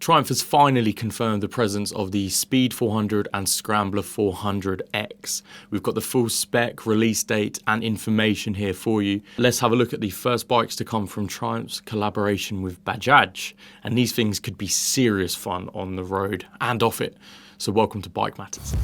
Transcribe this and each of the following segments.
Triumph has finally confirmed the presence of the Speed 400 and Scrambler 400X. We've got the full spec, release date and information here for you. Let's have a look at the first bikes to come from Triumph's collaboration with BAJAJ. And these things could be serious fun on the road and off it. So welcome to Bike Matters.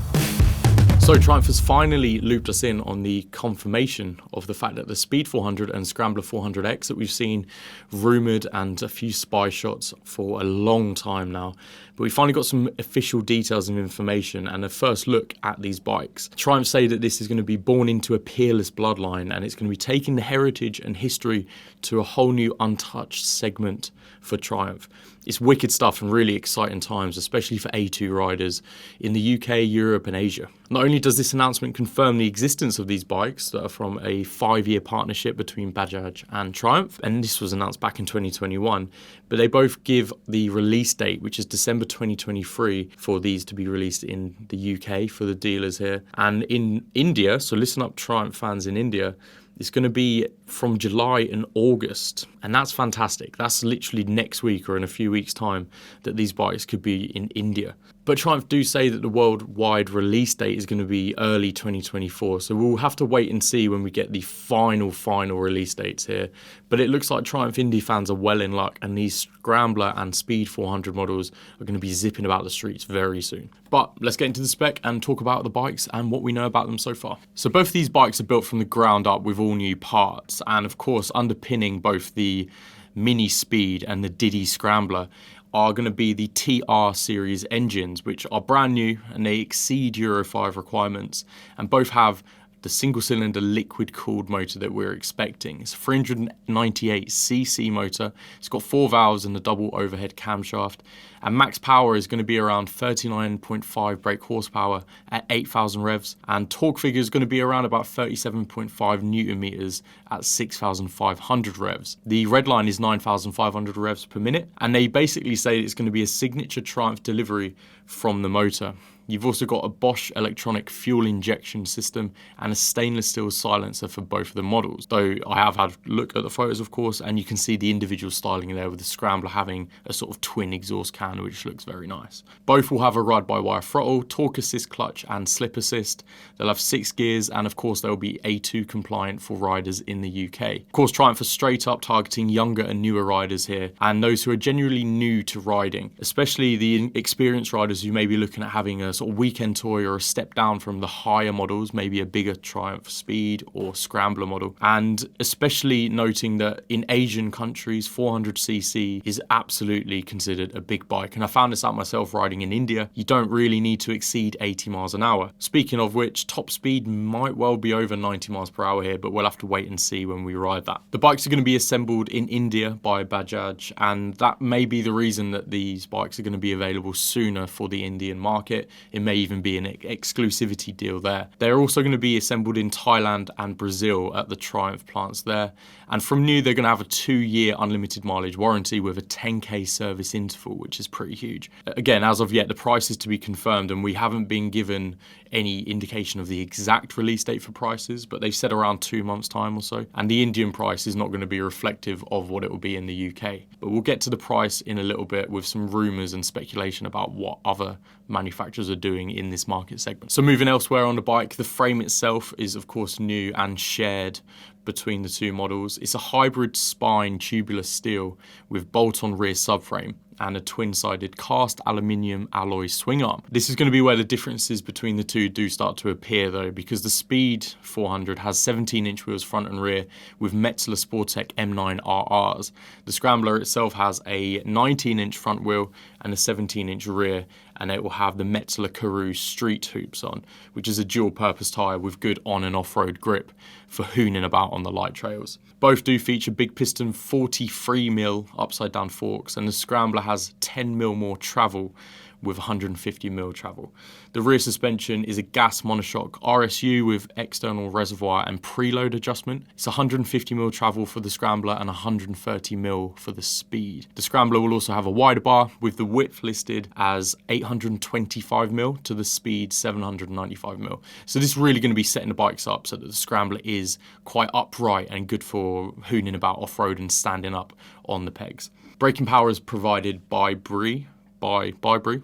So Triumph has finally looped us in on the confirmation of the fact that the Speed 400 and Scrambler 400X that we've seen rumoured and a few spy shots for a long time now. But we finally got some official details and information and a first look at these bikes. Triumph say that this is going to be born into a peerless bloodline and it's going to be taking the heritage and history to a whole new untouched segment for Triumph. It's wicked stuff and really exciting times, especially for A2 riders in the UK, Europe and Asia. Not only does this announcement confirm the existence of these bikes that are from a 5-year partnership between BAJAJ and Triumph, and this was announced back in 2021, but they both give the release date, which is December 2023, for these to be released in the UK for the dealers here. And in India, so listen up Triumph fans in India, it's going to be from July and August, and that's fantastic. That's literally next week or in a few weeks' time that these bikes could be in India. But Triumph do say that the worldwide release date is going to be early 2024, so we'll have to wait and see when we get the final release dates here. But it looks like Triumph Indy fans are well in luck, and these Scrambler and Speed 400 models are going to be zipping about the streets very soon. But let's get into the spec and talk about the bikes and what we know about them so far. So both of these bikes are built from the ground up with all new parts, and of course underpinning both the Mini Speed and the Diddy Scrambler are going to be the TR series engines, which are brand new and they exceed Euro 5 requirements, and both have the single-cylinder liquid-cooled motor that we're expecting. It's a 398cc motor. It's got 4 valves and a double overhead camshaft. And max power is going to be around 39.5 brake horsepower at 8,000 revs. And torque figure is going to be around about 37.5 newton meters at 6,500 revs. The red line is 9,500 revs per minute. And they basically say it's going to be a signature Triumph delivery from the motor. You've also got a Bosch electronic fuel injection system and a stainless steel silencer for both of the models. Though I have had a look at the photos, of course, and you can see the individual styling there with the Scrambler having a sort of twin exhaust can, which looks very nice. Both will have a ride-by-wire throttle, torque assist clutch and slip assist. They'll have 6 gears and of course they'll be A2 compliant for riders in the UK. Of course, Triumph are straight up targeting younger and newer riders here and those who are genuinely new to riding, especially the experienced riders who may be looking at having a sort of weekend toy or a step down from the higher models, maybe a bigger Triumph Speed or Scrambler model. And especially noting that in Asian countries, 400cc is absolutely considered a big bike. And I found this out myself riding in India. You don't really need to exceed 80 miles an hour. Speaking of which, top speed might well be over 90 miles per hour here, but we'll have to wait and see when we ride that. The bikes are going to be assembled in India by BAJAJ, and that may be the reason that these bikes are going to be available sooner for the Indian market. It may even be an exclusivity deal there. They're also going to be assembled in Thailand and Brazil at the Triumph plants there. And from new, they're going to have a 2-year unlimited mileage warranty with a 10k service interval, which is pretty huge. Again, as of yet, the price is to be confirmed and we haven't been given any indication of the exact release date for prices, but they've said around 2 months' time or so. And the Indian price is not going to be reflective of what it will be in the UK. But we'll get to the price in a little bit with some rumours and speculation about what other manufacturers are doing in this market segment. So moving elsewhere on the bike, the frame itself is of course new and shared between the two models. It's a hybrid spine tubular steel with bolt-on rear subframe and a twin-sided cast aluminium alloy swing arm. This is going to be where the differences between the two do start to appear though, because the Speed 400 has 17-inch wheels front and rear with Metzeler Sportec M9 RRs. The Scrambler itself has a 19-inch front wheel and a 17-inch rear, and it will have the Metzeler Karoo street hoops on, which is a dual-purpose tyre with good on- and off-road grip for hooning about on the light trails. Both do feature big piston 43mm upside-down forks, and the Scrambler has 10mm more travel with 150mm travel. The rear suspension is a gas monoshock RSU with external reservoir and preload adjustment. It's 150mm travel for the Scrambler and 130mm for the Speed. The Scrambler will also have a wider bar with the width listed as 825mm to the Speed 795mm. So this is really going to be setting the bikes up so that the Scrambler is quite upright and good for hooning about off-road and standing up on the pegs. Braking power is provided by Brie by Brew.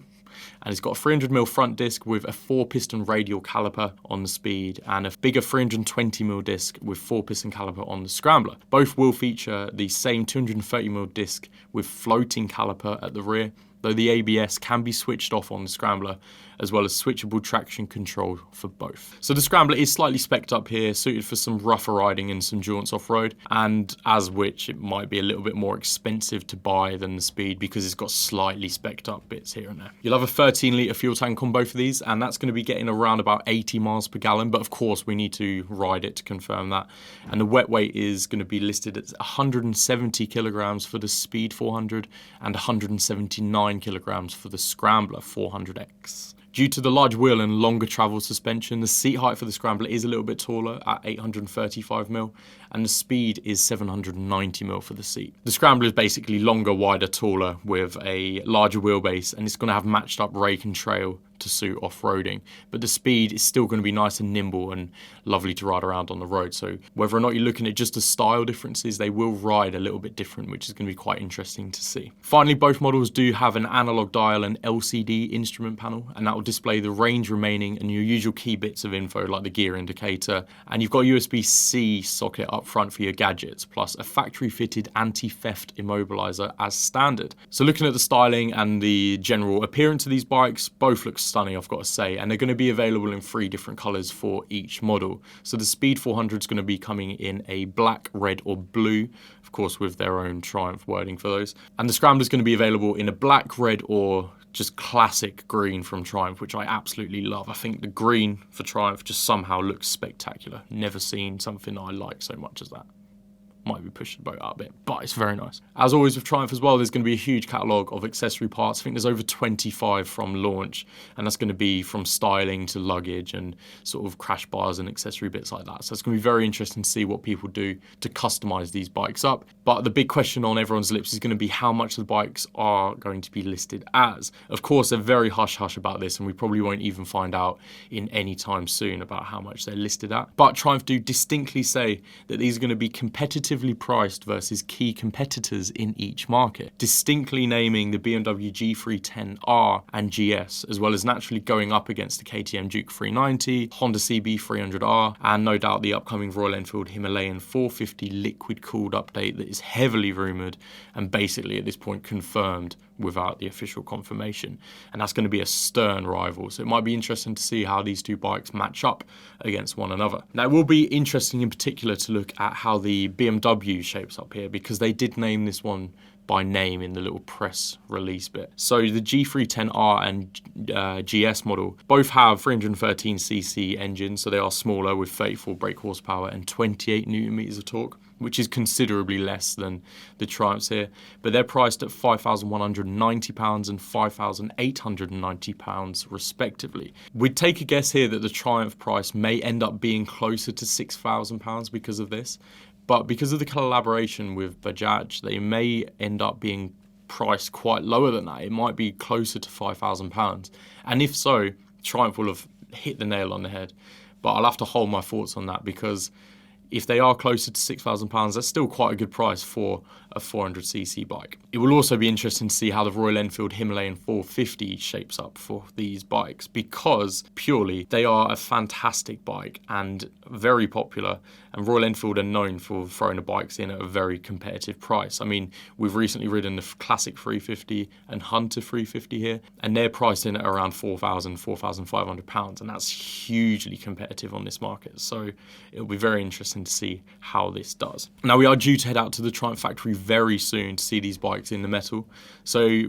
And it's got a 300mm front disc with a 4-piston radial caliper on the Speed and a bigger 320mm disc with 4-piston caliper on the Scrambler. Both will feature the same 230mm disc with floating caliper at the rear, though the ABS can be switched off on the Scrambler, as well as switchable traction control for both. So the Scrambler is slightly specced up here, suited for some rougher riding and some jaunts off-road, and as which it might be a little bit more expensive to buy than the Speed because it's got slightly specced up bits here and there. You'll have a 13-litre fuel tank on both of these, and that's going to be getting around about 80 miles per gallon, but of course we need to ride it to confirm that. And the wet weight is going to be listed at 170 kilograms for the Speed 400 and 179 kilograms for the Scrambler 400X. Due to the large wheel and longer travel suspension, the seat height for the Scrambler is a little bit taller at 835mm, and the Speed is 790mm for the seat. The Scrambler is basically longer, wider, taller with a larger wheelbase, and it's going to have matched up rake and trail to suit off-roading, but the Speed is still going to be nice and nimble and lovely to ride around on the road. So whether or not you're looking at just the style differences, they will ride a little bit different, which is going to be quite interesting to see. Finally, both models do have an analog dial and LCD instrument panel, and that will display the range remaining and your usual key bits of info like the gear indicator, and you've got a USB-C socket up front for your gadgets, plus a factory-fitted anti-theft immobilizer as standard. So looking at the styling and the general appearance of these bikes, both look stunning, I've got to say, and they're going to be available in 3 different colours for each model. So the Speed 400 is going to be coming in a black, red or blue, of course with their own Triumph wording for those, and the Scrambler is going to be available in a black, red or just classic green from Triumph, which I absolutely love. I think the green for Triumph just somehow looks spectacular. Never seen something I like so much as that. Might be pushing the boat out a bit, but it's very nice. As always with Triumph as well, there's going to be a huge catalogue of accessory parts. I think there's over 25 from launch, and that's going to be from styling to luggage and sort of crash bars and accessory bits like that. So it's going to be very interesting to see what people do to customise these bikes up. But the big question on everyone's lips is going to be how much the bikes are going to be listed as. Of course, they're very hush-hush about this, and we probably won't even find out in any time soon about how much they're listed at. But Triumph do distinctly say that these are going to be competitive priced versus key competitors in each market, distinctly naming the BMW G310R and GS, as well as naturally going up against the KTM Duke 390, Honda CB 300R, and no doubt the upcoming Royal Enfield Himalayan 450 liquid-cooled update that is heavily rumoured and basically at this point confirmed without the official confirmation. And that's going to be a stern rival, so it might be interesting to see how these two bikes match up against one another. Now it will be interesting in particular to look at how the BMW shapes up here, because they did name this one by name in the little press release bit. So the G310R and GS model both have 313cc engines, so they are smaller with 34 brake horsepower and 28 Newton meters of torque, which is considerably less than the Triumphs here, but they're priced at £5,190 and £5,890 respectively. We'd take a guess here that the Triumph price may end up being closer to £6,000 because of this, but because of the collaboration with BAJAJ, they may end up being priced quite lower than that. It might be closer to £5,000, and if so, Triumph will have hit the nail on the head. But I'll have to hold my thoughts on that, because if they are closer to £6,000, that's still quite a good price for a 400cc bike. It will also be interesting to see how the Royal Enfield Himalayan 450 shapes up for these bikes, because purely they are a fantastic bike and very popular, and Royal Enfield are known for throwing the bikes in at a very competitive price. I mean, we've recently ridden the Classic 350 and Hunter 350 here, and they're priced in at around £4,000, £4,500, and that's hugely competitive on this market. So it'll be very interesting to see how this does. Now we are due to head out to the Triumph factory very soon to see these bikes in the metal, so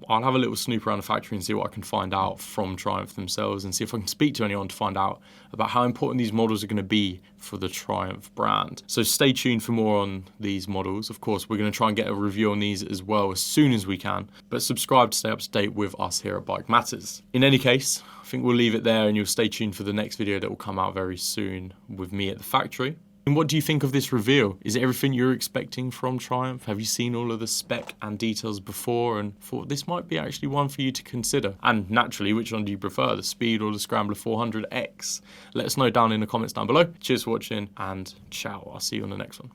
I'll have a little snoop around the factory and see what I can find out from Triumph themselves, and see if I can speak to anyone to find out about how important these models are going to be for the Triumph brand. So stay tuned for more on these models. Of course, we're going to try and get a review on these as well as soon as we can, but subscribe to stay up to date with us here at Bike Matters. In any case, I think we'll leave it there, and you'll stay tuned for the next video that will come out very soon with me at the factory. And what do you think of this reveal? Is it everything you're expecting from Triumph? Have you seen all of the spec and details before and thought this might be actually one for you to consider? And naturally, which one do you prefer, the Speed or the Scrambler 400X? Let us know down in the comments down below. Cheers for watching, and ciao. I'll see you on the next one.